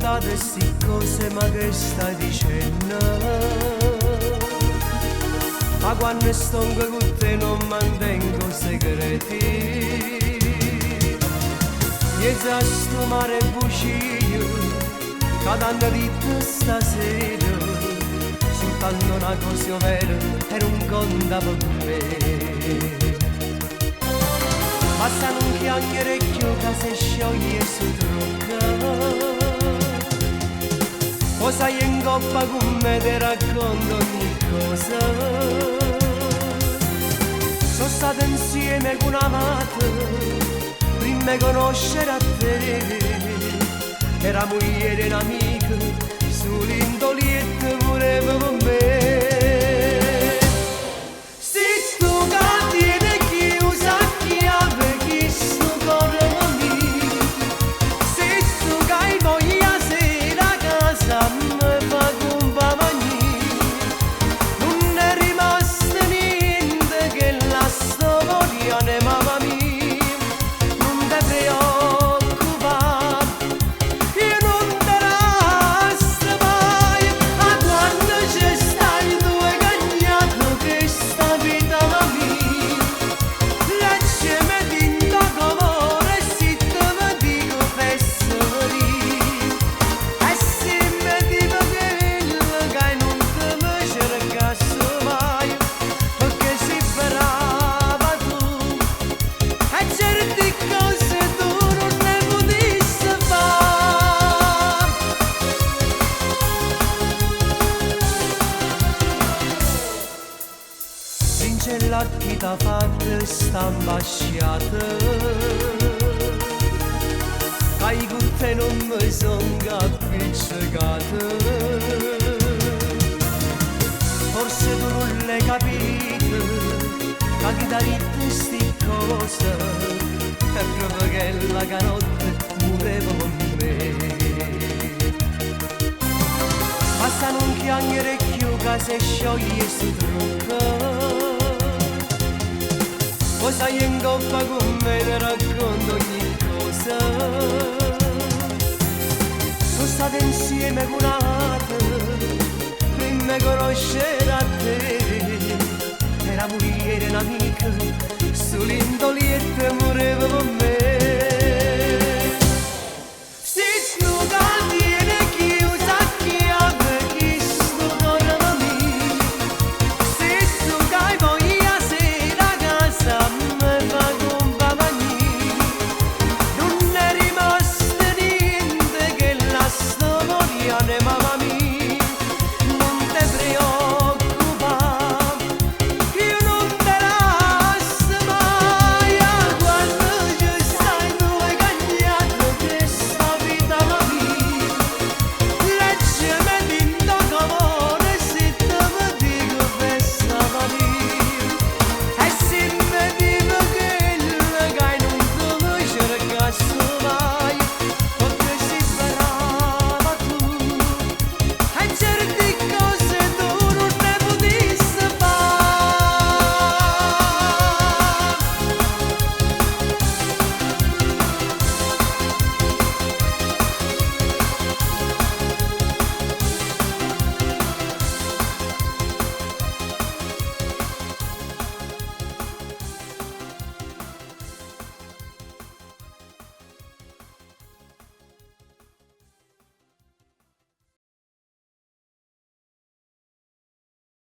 state sti cose ma che stai dicendo? Ma quando sto con te non mantengo segreti. Miezza a sto mare bucio, cadendo di te stasera, soltanto una cosa vera e non conta per me. Passano un chiacchierecchio che si scioglie su trucca. O sai in coppa con me ti racconto ogni cosa. Sono stata insieme con un'amata prima di conoscere a te. Era moglie di un'amica, sull'indolietta voleva con me. C'è la chi t'ha fatta sta ambasciata, che con te non mi son appiccicata. Forse tu non l'hai capito, che chi t'ha detto sti cose è proprio che la canotta voleva con me. Passano un chiacchierecchio che si scioglie su trucca. O sai in coppa con me ti racconto ogni cosa. Sono stata insieme con un'altra prima di conoscere a te. Era moglie di un'amica, sull'indolietta moreva con me.